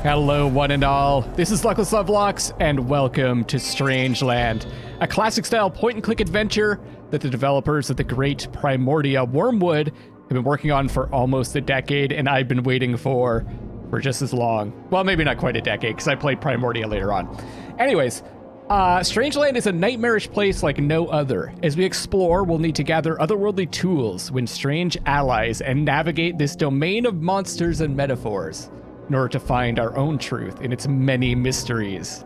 Hello, one and all. This is Luckless LoveLocks, and welcome to Strangeland, a classic-style point-and-click adventure that the developers of the great Primordia Wormwood have been working on for almost a decade, and I've been waiting for just as long. Well, maybe not quite a decade, because I played Primordia later on. Anyways, Strangeland is a nightmarish place like no other. As we explore, we'll need to gather otherworldly tools, win strange allies, and navigate this domain of monsters and metaphors in order to find our own truth in its many mysteries.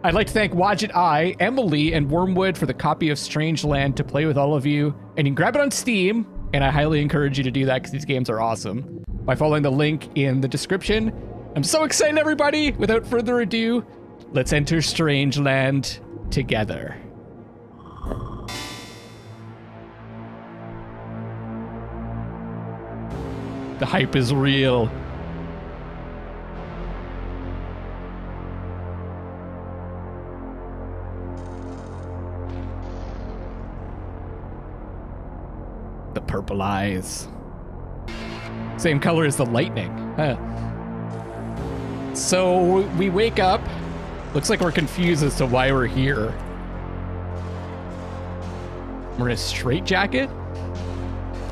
I'd like to thank Wadjet, Emily, and Wormwood for the copy of Strangeland to play with all of you, and you can grab it on Steam, and I highly encourage you to do that because these games are awesome, by following the link in the description. I'm so excited, everybody! Without further ado, let's enter Strangeland together. The hype is real. The purple eyes. Same color as the lightning. Huh. So we wake up. Looks like we're confused as to why we're here. We're in a straitjacket?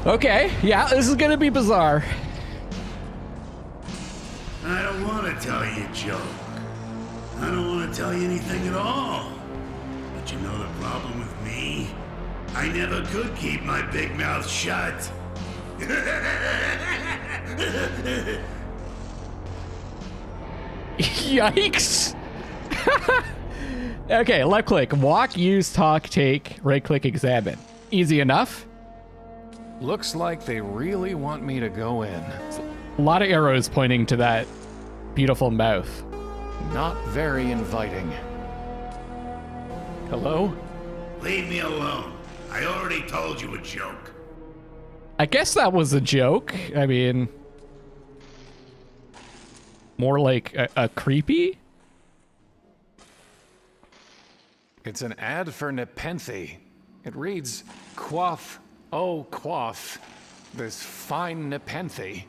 Okay, yeah, this is gonna be bizarre. I don't want to tell you a joke. I don't want to tell you anything at all. But you know the problem with me? I never could keep my big mouth shut. Yikes! Okay, left click. Walk, use, talk, take, right click, examine. Easy enough. Looks like they really want me to go in. A lot of arrows pointing to that beautiful mouth. Not very inviting. Hello? Leave me alone. I already told you a joke. I guess that was a joke. I mean, more like a creepy? It's an ad for Nepenthe. It reads, quaff, oh quaff, this fine Nepenthe.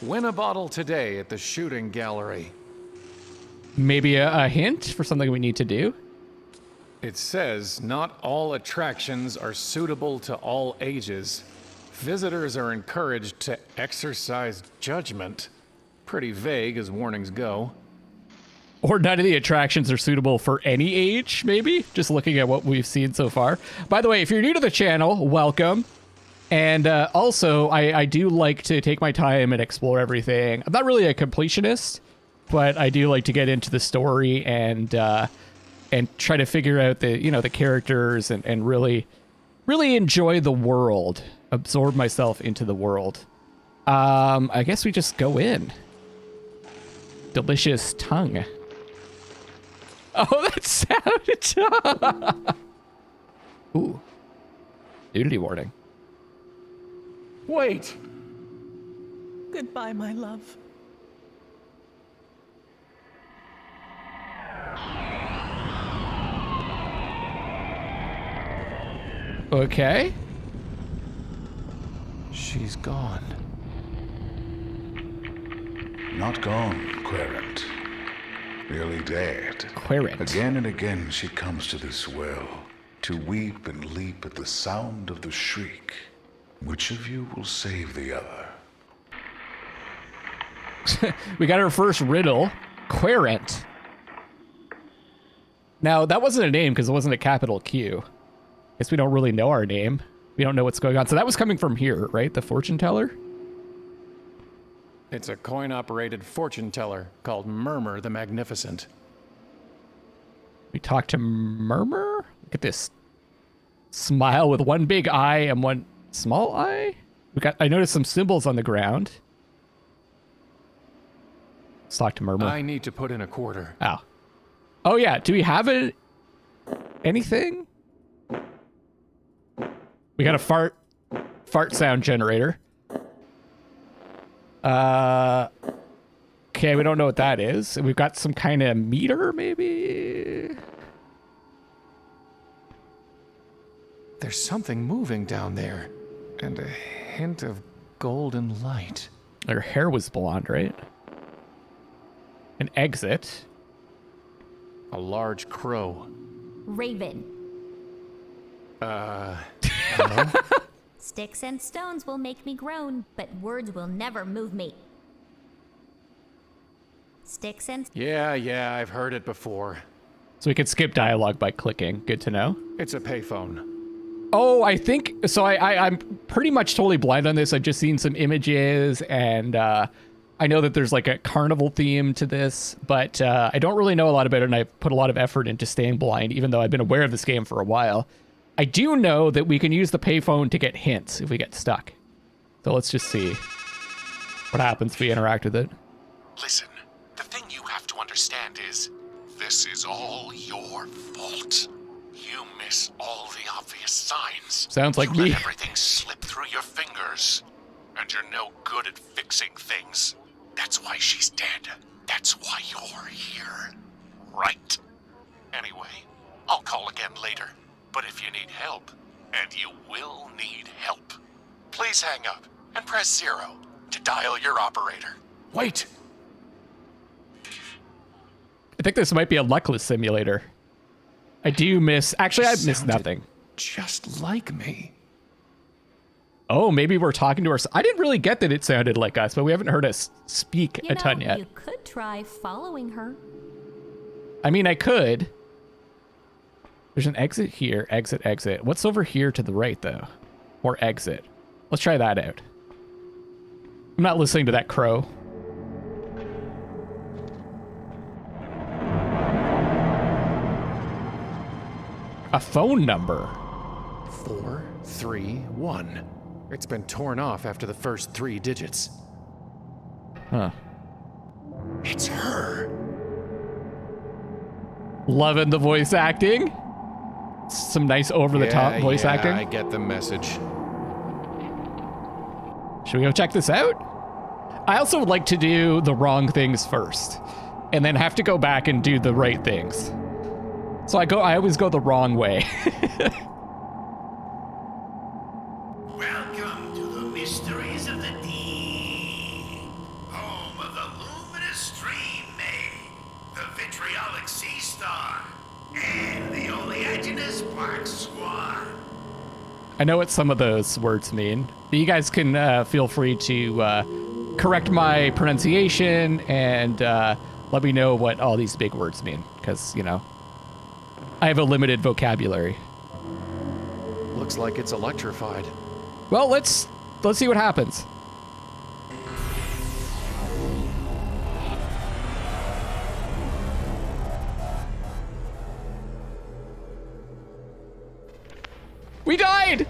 Win a bottle today at the shooting gallery. Maybe a hint for something we need to do? It says not all attractions are suitable to all ages. Visitors are encouraged to exercise judgment. Pretty vague as warnings go. Or none of the attractions are suitable for any age, maybe? Just looking at what we've seen so far. By the way, if you're new to the channel, welcome. And also, I do like to take my time and explore everything. I'm not really a completionist, but I do like to get into the story and try to figure out the characters and really enjoy the world, absorb myself into the world. I guess we just go in. Delicious tongue. Oh, that sounded. Ooh, nudity warning. Wait! Goodbye, my love. Okay. She's gone. Not gone, Querent. Merely dead. Querent. Again and again she comes to this well, to weep and leap at the sound of the shriek. Which of you will save the other? We got our first riddle. Querent. Now, that wasn't a name because it wasn't a capital Q. Guess we don't really know our name. We don't know what's going on. So that was coming from here, right? The fortune teller? It's a coin-operated fortune teller called Murmur the Magnificent. We talked to Murmur? Look at this smile with one big eye and one small eye. I noticed some symbols on the ground. Let's talk to Murmur. I need to put in a quarter. Oh. Oh yeah, do we have anything? We got a fart sound generator. Okay, we don't know what that is. We've got some kind of meter, maybe? There's something moving down there, and a hint of golden light. Her hair was blonde, right? An exit. A large crow. Raven. Hello? Sticks and stones will make me groan, but words will never move me. Sticks and... Yeah, I've heard it before. So we could skip dialogue by clicking. Good to know. It's a payphone. Oh, I think so. I'm pretty much totally blind on this. I've just seen some images, and I know that there's like a carnival theme to this, but I don't really know a lot about it, and I put a lot of effort into staying blind, even though I've been aware of this game for a while. I do know that we can use the payphone to get hints if we get stuck. So let's just see what happens if we interact with it. Listen, the thing you have to understand is, this is all your fault. You miss all the obvious signs. Sounds like you me. let everything slip through your fingers. And you're no good at fixing things. That's why she's dead. That's why you're here. Right. Anyway, I'll call again later. But if you need help, and you will need help, please hang up and press 0 to dial your operator. Wait! I think this might be a luckless simulator. I do miss... Actually, I missed Sounded nothing. Just like me. Oh, maybe we're talking to ourselves. I didn't really get that it sounded like us, but we haven't heard us speak You a ton know, yet. you could try following her. I mean, I could. There's an exit here. Exit, exit. What's over here to the right, though? Or exit. Let's try that out. I'm not listening to that crow. A phone number. 431. It's been torn off after the first 3 digits. Huh. It's her. Loving the voice acting. Some nice over-the-top voice acting. I get the message. Should we go check this out? I also would like to do the wrong things first, and then have to go back and do the right things. So I always go the wrong way. Welcome to the mysteries of the deep. Home of the luminous stream maid, the vitriolic sea star, and the oleaginous black swan. I know what some of those words mean. But you guys can feel free to correct my pronunciation and let me know what all these big words mean, because, you know, I have a limited vocabulary. Looks like it's electrified. Well, let's see what happens. We died!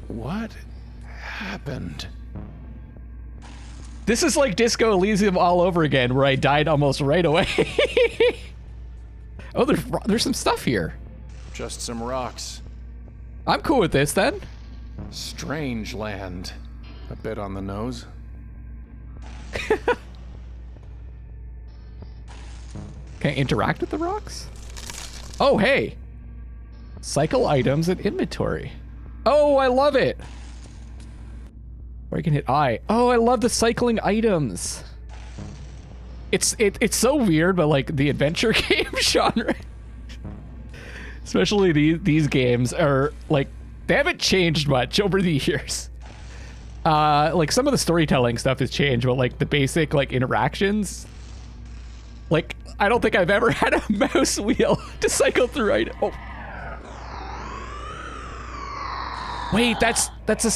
What happened? This is like Disco Elysium all over again, where I died almost right away. Oh, there's some stuff here. Just some rocks. I'm cool with this then. Strangeland. A bit on the nose. Can I interact with the rocks? Oh, hey. Cycle items and inventory. Oh, I love it. Or you can hit I. Oh, I love the cycling items. It's so weird, but like the adventure game genre, especially these games are like, they haven't changed much over the years. Like some of the storytelling stuff has changed, but like the basic like interactions, like I don't think I've ever had a mouse wheel to cycle through items. Oh. Wait, that's the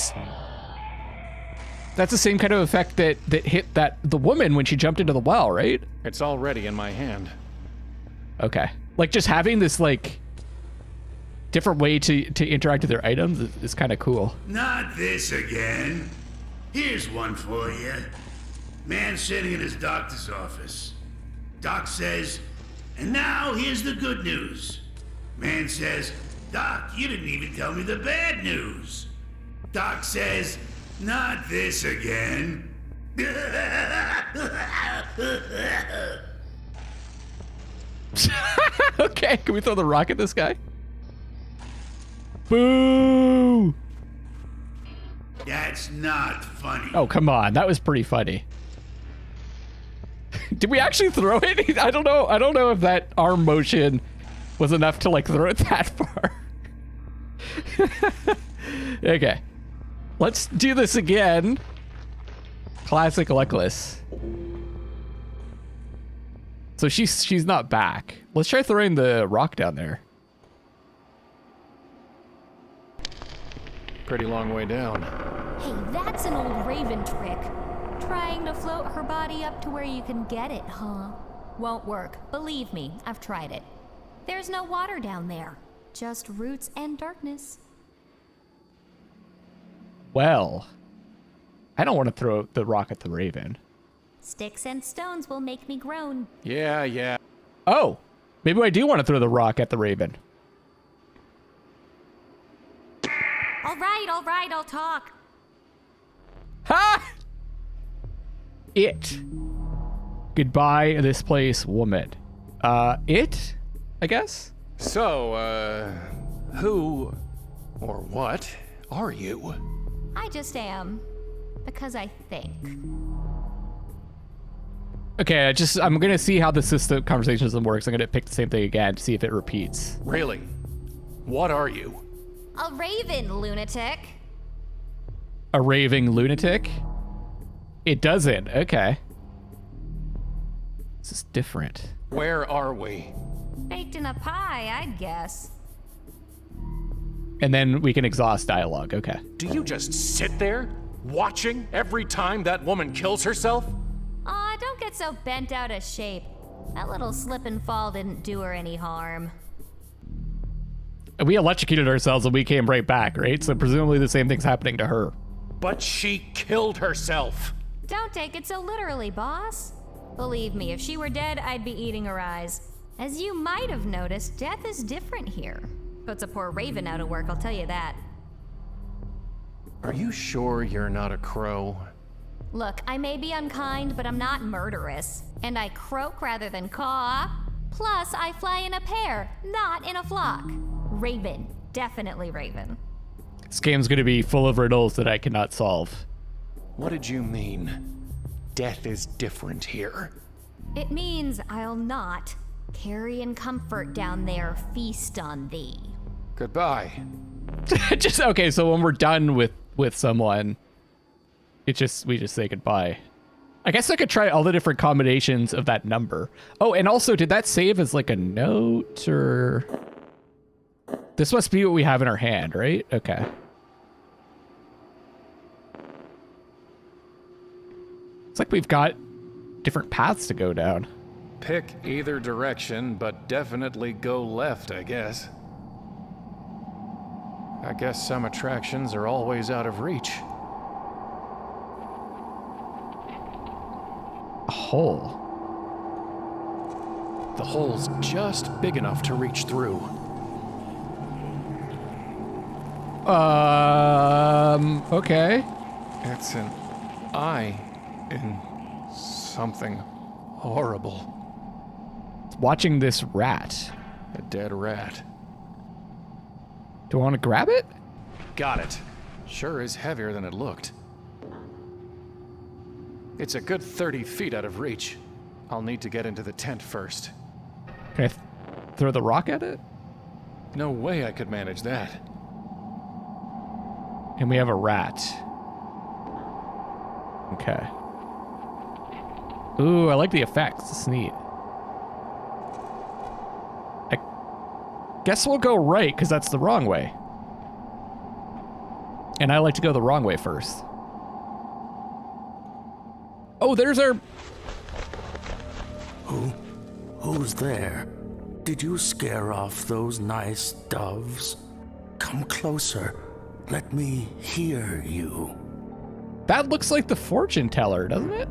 same kind of effect that hit the woman when she jumped into the well, right? It's already in my hand. Okay. Like just having this like different way to interact with their items is kind of cool. Not this again. Here's one for you. Man sitting in his doctor's office. Doc says, and now here's the good news. Man says, Doc, you didn't even tell me the bad news. Doc says, not this again. Okay, can we throw the rock at this guy? Boo! That That's not funny. Oh, come on. That was pretty funny. Did we actually throw it? I don't know. I don't know if that arm motion was enough to, like, throw it that far. Okay. Let's do this again. Classic Luckless. So she's not back. Let's try throwing the rock down there. Pretty long way down. Hey, that's an old raven trick. Trying to float her body up to where you can get it, huh? Won't work. Believe me, I've tried it. There's no water down there. Just roots and darkness. Well, I don't want to throw the rock at the raven. Sticks and stones will make me groan. Yeah. Oh, maybe I do want to throw the rock at the raven. All right, I'll talk. Ha! It. Goodbye, this place, woman. It? I guess? So, who or what are you? I just am. Because I think. Okay, I'm gonna see how the system conversation system works. I'm gonna pick the same thing again to see if it repeats. Really? What are you? A raven, lunatic. A raving lunatic? It doesn't. Okay. This is different. Where are we? Baked in a pie, I'd guess. And then we can exhaust dialogue. Okay. Do you just sit there, watching every time that woman kills herself? Aw, don't get so bent out of shape. That little slip and fall didn't do her any harm. We electrocuted ourselves and we came right back, right? So presumably the same thing's happening to her. But she killed herself. Don't take it so literally, boss. Believe me, if she were dead, I'd be eating her eyes. As you might have noticed, death is different here. Puts a poor raven out of work, I'll tell you that. Are you sure you're not a crow? Look, I may be unkind, but I'm not murderous. And I croak rather than caw. Plus, I fly in a pair, not in a flock. Raven. Definitely raven. This game's gonna be full of riddles that I cannot solve. What did you mean? Death is different here. It means I'll not carry in comfort down there, feast on thee. Goodbye. Just okay, so when we're done with someone, we just say goodbye. I guess I could try all the different combinations of that number. Oh, and also, did that save as like a note or? This must be what we have in our hand, right? Okay. It's like we've got different paths to go down. Pick either direction, but definitely go left, I guess. I guess some attractions are always out of reach. A hole. The hole's just big enough to reach through. Okay. It's an eye in something horrible. Watching this rat. A dead rat. Do I want to grab it? Got it. Sure is heavier than it looked. It's a good 30 feet out of reach. I'll need to get into the tent first. Can I throw the rock at it? No way I could manage that. And we have a rat. Okay. Ooh, I like the effects. It's neat. I guess we'll go right, because that's the wrong way. And I like to go the wrong way first. Oh, there's our... Who's there? Did you scare off those nice doves? Come closer. Let me hear you. That looks like the fortune teller, doesn't it?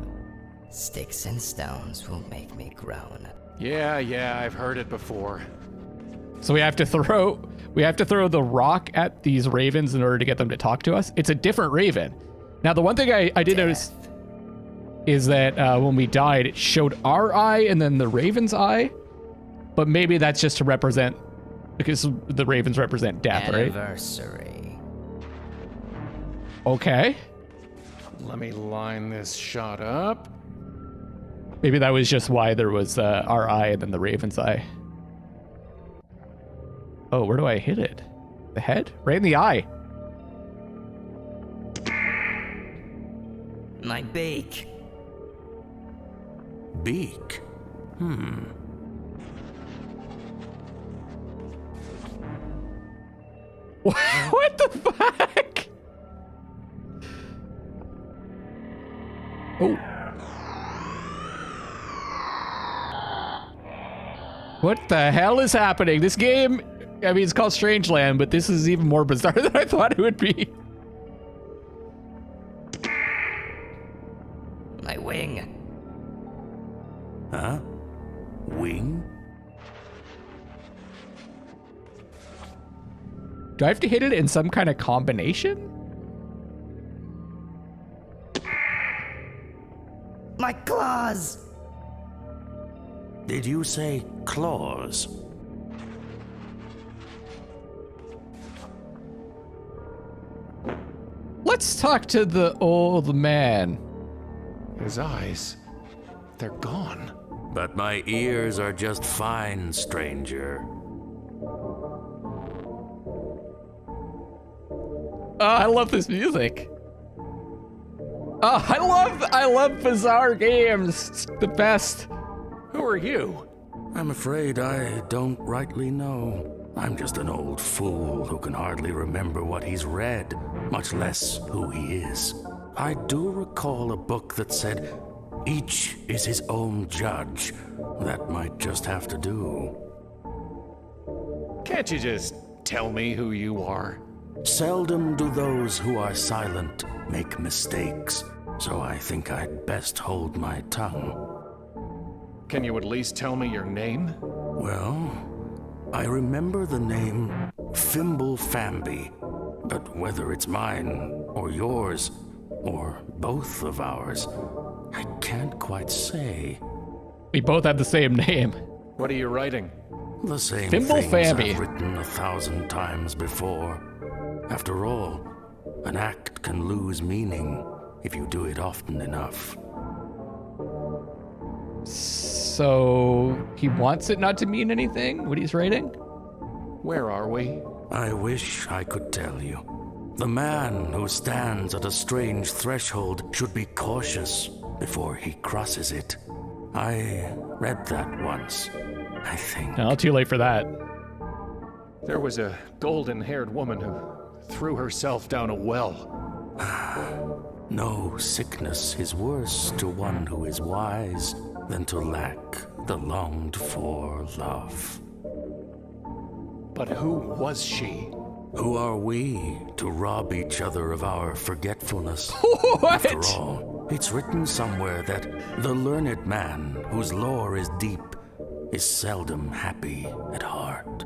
Sticks and stones will make me groan. Yeah, I've heard it before. So we have to throw the rock at these ravens in order to get them to talk to us. It's a different raven. Now, the one thing I did notice is that when we died, it showed our eye and then the raven's eye. But maybe that's just to represent, because the ravens represent death, right? Anniversary. Okay. Let me line this shot up. Maybe that was just why there was our eye and then the raven's eye. Oh, where do I hit it? The head? Right in the eye. My beak. Beak? What the fuck? Oh. What the hell is happening? This game, I mean, it's called Strangeland, but this is even more bizarre than I thought it would be. My wing. Huh? Wing? Do I have to hit it in some kind of combination? My claws! Did you say claws? Let's talk to the old man. His eyes, they're gone. But my ears are just fine, stranger. Oh, I love this music. Oh, I love bizarre games. It's the best. Who are you? I'm afraid I don't rightly know. I'm just an old fool who can hardly remember what he's read, much less who he is. I do recall a book that said, each is his own judge. That might just have to do. Can't you just tell me who you are? Seldom do those who are silent make mistakes, so I think I'd best hold my tongue. Can you at least tell me your name? Well, I remember the name Fimble Famby, but whether it's mine or yours, or both of ours, I can't quite say. We both have the same name. What are you writing? The same Fimble things Famby. I've written 1,000 times before. After all, an act can lose meaning if you do it often enough. So he wants it not to mean anything? What he's writing? Where are we? I wish I could tell you. The man who stands at a strange threshold should be cautious before he crosses it. I read that once, I think. No, too late for that. There was a golden-haired woman who threw herself down a well. No sickness is worse to one who is wise than to lack the longed-for love. But who was she? Who are we to rob each other of our forgetfulness? What? After all, it's written somewhere that the learned man whose lore is deep is seldom happy at heart.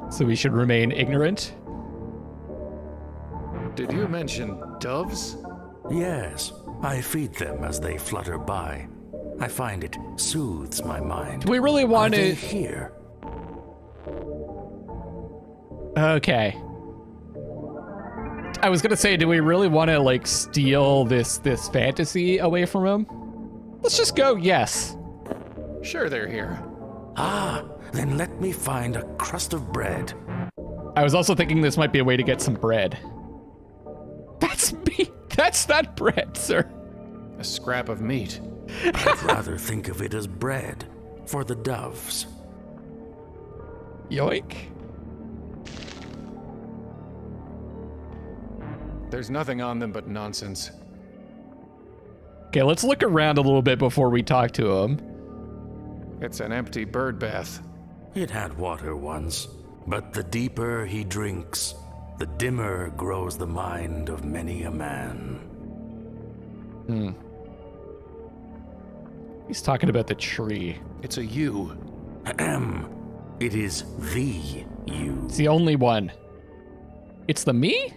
So we should remain ignorant? Did you mention doves? Yes, I feed them as they flutter by. I find it soothes my mind. Do we really want Are they to... here? Okay. I was gonna say, do we really want to, like, steal this fantasy away from him? Let's just go yes. Sure they're here. Ah, then let me find a crust of bread. I was also thinking this might be a way to get some bread. That's me. That's not bread, sir. A scrap of meat. I'd rather think of it as bread for the doves. Yoink. There's nothing on them but nonsense. Okay, let's look around a little bit before we talk to him. It's an empty bird bath. It had water once, but the deeper he drinks, the dimmer grows the mind of many a man. He's talking about the tree. It's a you. Ahem. It is the you. It's the only one. It's the me?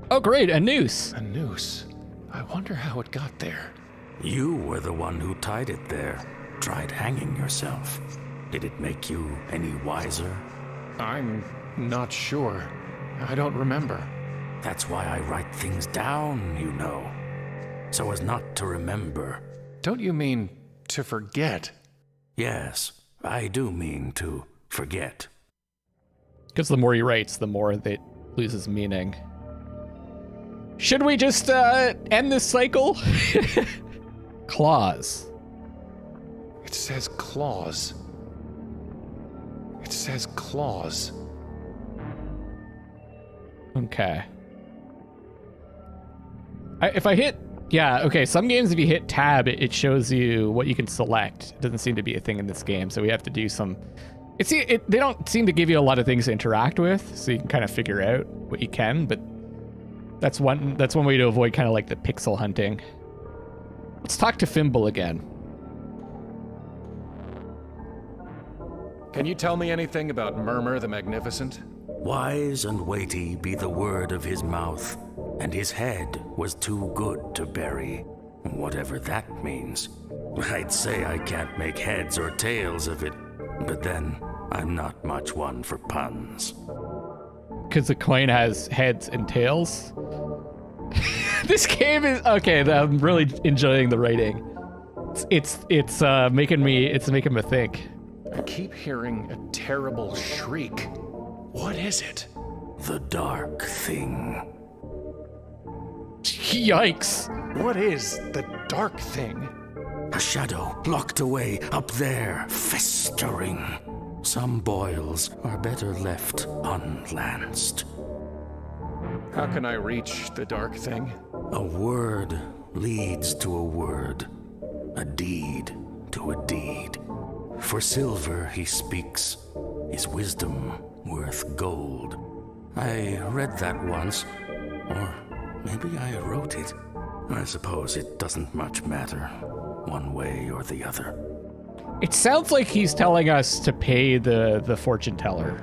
Oh, great, a noose. A noose. I wonder how it got there. You were the one who tied it there. Tried hanging yourself. Did it make you any wiser? I'm not sure. I don't remember. That's why I write things down, you know, so as not to remember. Don't you mean to forget? Yes, I do mean to forget. Because the more he writes, the more it loses meaning. Should we just end this cycle? Claws. It says claws. It says claws. Okay. If I hit... Yeah, okay, some games if you hit tab, it shows you what you can select. It doesn't seem to be a thing in this game, so we have to do some... They don't seem to give you a lot of things to interact with, so you can kind of figure out what you can, but that's one way to avoid kind of like the pixel hunting. Let's talk to Fimble again. Can you tell me anything about Murmur the Magnificent? Wise and weighty be the word of his mouth, and his head was too good to bury, whatever that means. I'd say I can't make heads or tails of it, but then I'm not much one for puns. Because the coin has heads and tails? This game is... Okay, I'm really enjoying the writing. It's making me think. I keep hearing a terrible shriek. What is it? The dark thing. Yikes. What is the dark thing? A shadow locked away up there, festering. Some boils are better left unlanced. How can I reach the dark thing? A word leads to a word, a deed to a deed. For silver he speaks, his wisdom worth gold. I read that once, or maybe I wrote it. I suppose it doesn't much matter, one way or the other. It sounds like he's telling us to pay the fortune teller.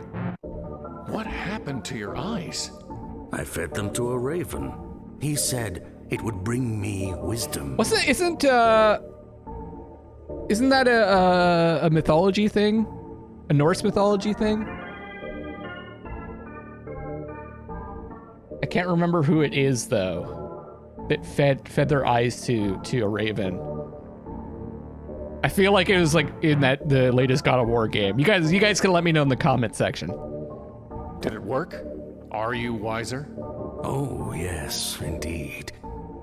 What happened to your eyes? I fed them to a raven. He said it would bring me wisdom. Isn't that a mythology thing? A Norse mythology thing? I can't remember who it is though that fed their eyes to a raven. I feel like it was like in the latest God of War game. You guys can let me know in the comment section. Did it work? Are you wiser? Oh, yes, indeed.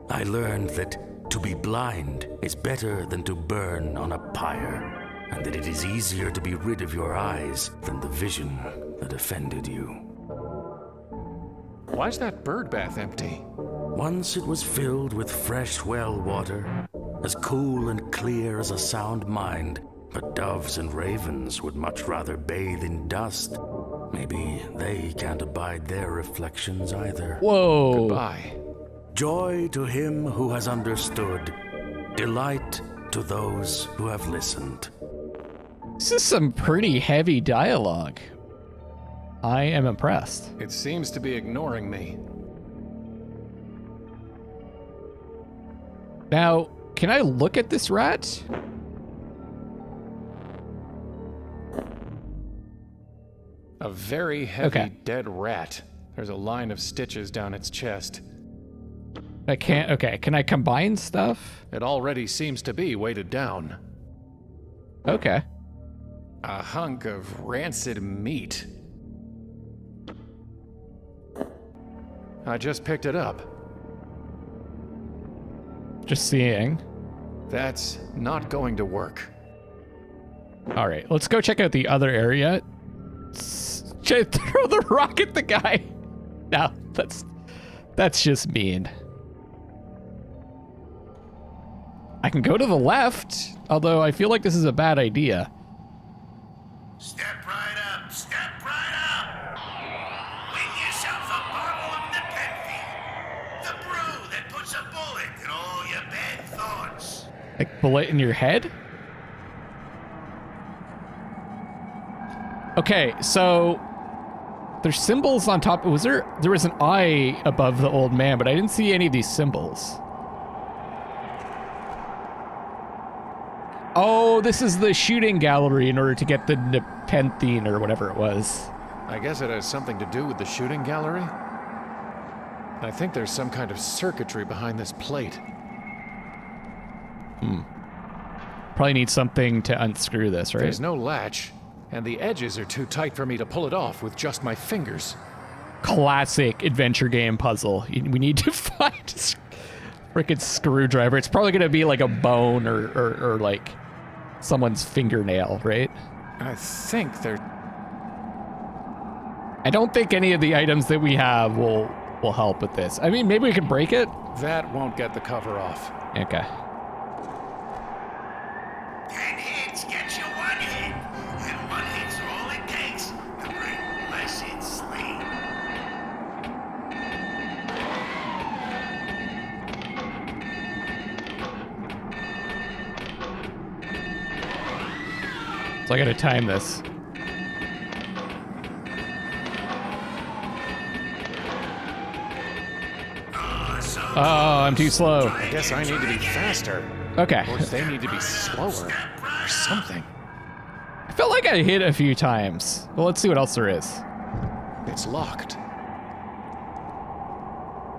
I learned that to be blind is better than to burn on a pyre, and that it is easier to be rid of your eyes than the vision that offended you. Why's that bird bath empty? Once it was filled with fresh well water, as cool and clear as a sound mind, but doves and ravens would much rather bathe in dust. Maybe they can't abide their reflections either. Whoa. Goodbye. Joy to him who has understood. Delight to those who have listened. This is some pretty heavy dialogue. I am impressed. It seems to be ignoring me. Now, can I look at this rat? A very heavy Okay. dead rat. There's a line of stitches down its chest. I can't. Okay, can I combine stuff? It already seems to be weighted down. Okay. A hunk of rancid meat. I just picked it up. Just seeing. That's not going to work. All right, let's go check out the other area. Should I throw the rock at the guy? No, that's just mean. I can go to the left, although I feel like this is a bad idea. Step right up, step right up! Win yourself a bottle of Nepenthe, the brew that puts a bullet in all your bad thoughts. Like bullet in your head? Okay, so there's symbols on top. There was an eye above the old man, but I didn't see any of these symbols. Oh, this is the shooting gallery in order to get the Nepenthe or whatever it was. I guess it has something to do with the shooting gallery? I think there's some kind of circuitry behind this plate. Probably need something to unscrew this, right? There's no latch, and the edges are too tight for me to pull it off with just my fingers. Classic adventure game puzzle. We need to find a freaking screwdriver. It's probably gonna be like a bone or like someone's fingernail, right? I think they're... I don't think any of the items that we have will help with this. I mean, maybe we can break it? That won't get the cover off. Okay. 10 hits get you 1 hit, and 1 hit's all it takes to bring blessed sleep. So I gotta time this. Oh, I'm too slow. I guess I need to be faster. Okay. Or they need to be slower. Or something. I felt like I hit a few times. Well, let's see what else there is. It's locked.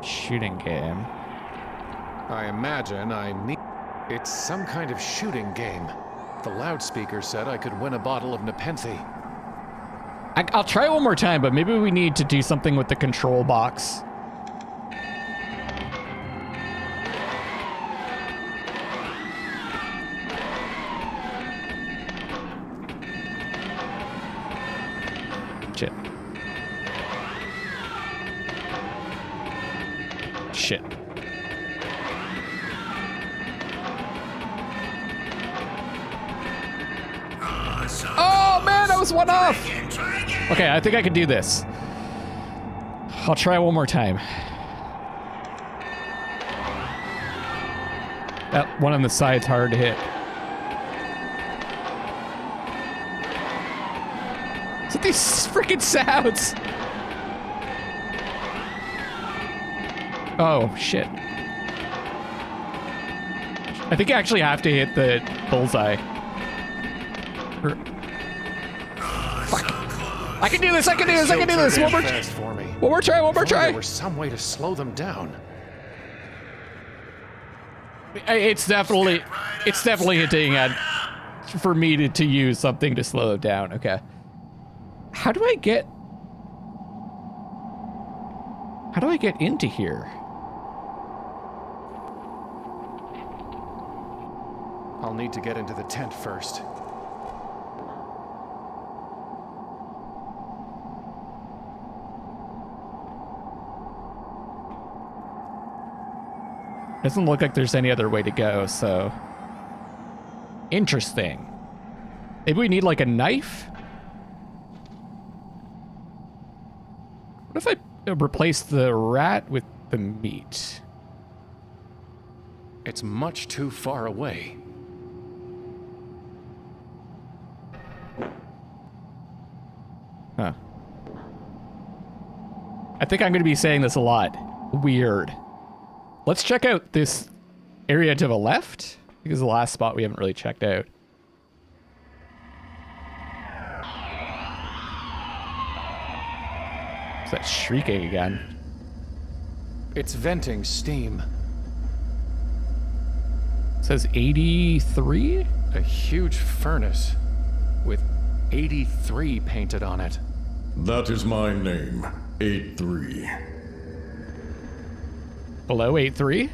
Shooting game. I imagine I need... It's some kind of shooting game. The loudspeaker said I could win a bottle of Nepenthe. I'll try one more time, but maybe we need to do something with the control box. Shit. Shit. Oh man, I was one off! Okay, I think I can do this. I'll try one more time. That one on the side's hard to hit. What's these freaking sounds? Oh, shit. I think I actually have to hit the bullseye. Fuck. I can do this, I can do this, I can do this! One more try, one more try, one more try! There was some way to slow them down. It's definitely hitting at for me to use something to slow it down. Okay. How do I get into here? I'll need to get into the tent first. Doesn't look like there's any other way to go, so... Interesting. Maybe we need, like, a knife? What if I replace the rat with the meat? It's much too far away. Huh. I think I'm going to be saying this a lot. Weird. Let's check out this area to the left. I think it's the last spot we haven't really checked out. Is that shrieking again? It's venting steam. It says 83? A huge furnace with 83 painted on it. That is my name, 83. Below 83?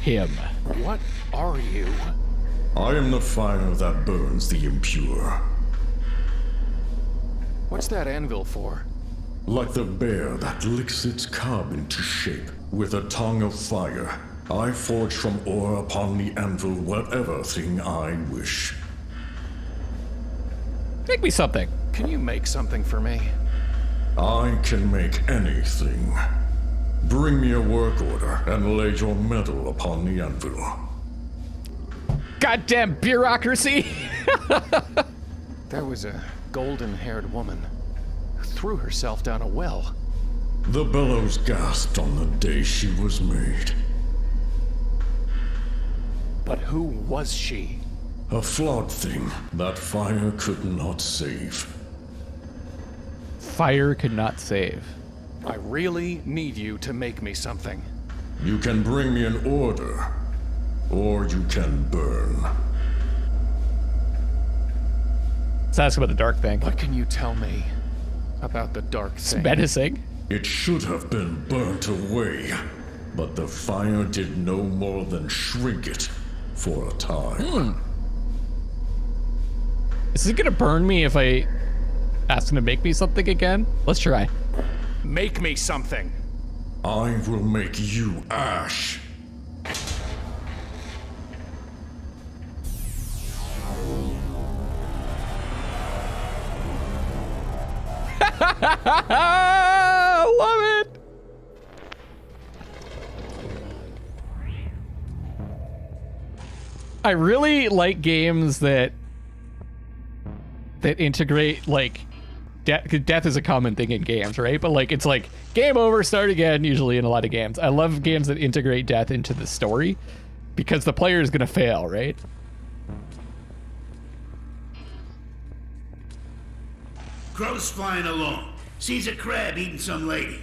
Him. What are you? I am the fire that burns the impure. What's that anvil for? Like the bear that licks its cub into shape with a tongue of fire, I forge from ore upon the anvil whatever thing I wish. Make me something. Can you make something for me? I can make anything. Bring me a work order and lay your metal upon the anvil. Goddamn bureaucracy! There was a golden-haired woman who threw herself down a well. The bellows gasped on the day she was made. But who was she? A flawed thing that fire could not save. Fire could not save. I really need you to make me something. You can bring me an order, or you can burn. Let's ask about the dark thing. What can you tell me about the dark It's thing? menacing. It should have been burnt away, but the fire did no more than shrink it for a time. Is it gonna burn me if I ask him to make me something again? Let's try. Make me something. I will make you ash. Love it. I really like games that integrate like death is a common thing in games, right? But like it's like game over, start again usually in a lot of games. I love games that integrate death into the story because the player is going to fail, right? Crow's flying along. Sees a crab eating some lady.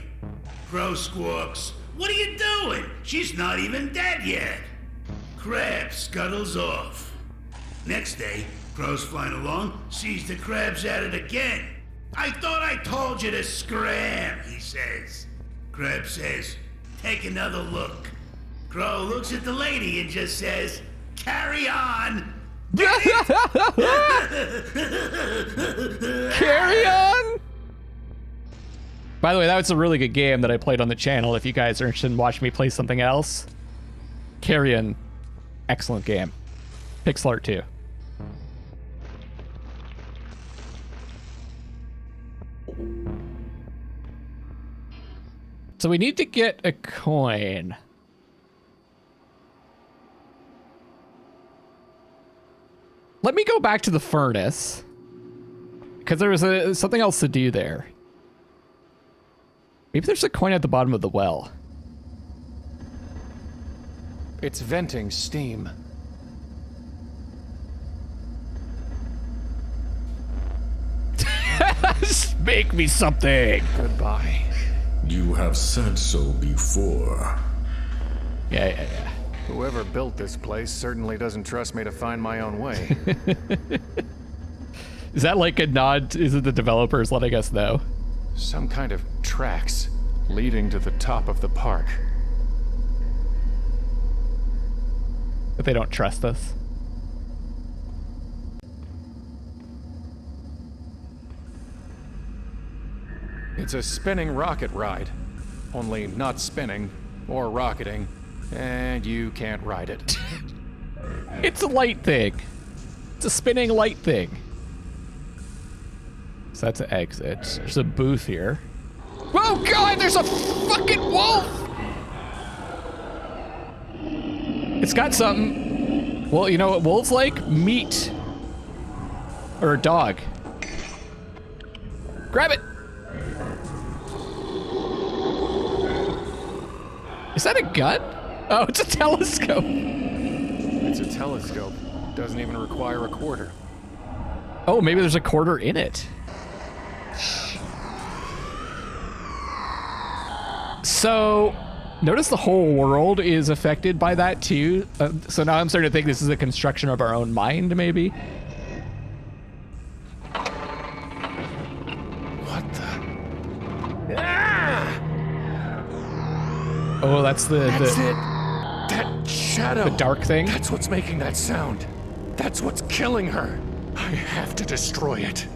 Crow squawks, "What are you doing? She's not even dead yet." Crab scuttles off. Next day, Crow's flying along, sees the crab's at it again. "I thought I told you to scram," he says. Crab says, "Take another look." Crow looks at the lady and just says, "Carry on." Carry on. By the way, that was a really good game that I played on the channel. If you guys are interested in watching me play something else, Carry On, excellent game. Pixel art too. So we need to get a coin. Let me go back to the furnace, because there was something else to do there. Maybe there's a coin at the bottom of the well. It's venting steam. Make me something. Goodbye. You have said so before. Yeah. Whoever built this place certainly doesn't trust me to find my own way. Is that like a nod? Is it the developers letting us know? Some kind of tracks leading to the top of the park. But they don't trust us. It's a spinning rocket ride. Only not spinning or rocketing, and you can't ride it. It's a light thing. It's a spinning light thing. So that's an exit. There's a booth here. Oh god, there's a fucking wolf! It's got something. Well, you know what wolves like? Meat. Or a dog. Grab it! Is that a gun? Oh, it's a telescope. It's a telescope. Doesn't even require a quarter. Oh, maybe there's a quarter in it. So, notice the whole world is affected by that too. So now I'm starting to think this is a construction of our own mind, maybe. What the? Ah! Oh, that's That's it. That shadow. the dark thing. That's what's making that sound. That's what's killing her. I have to destroy it.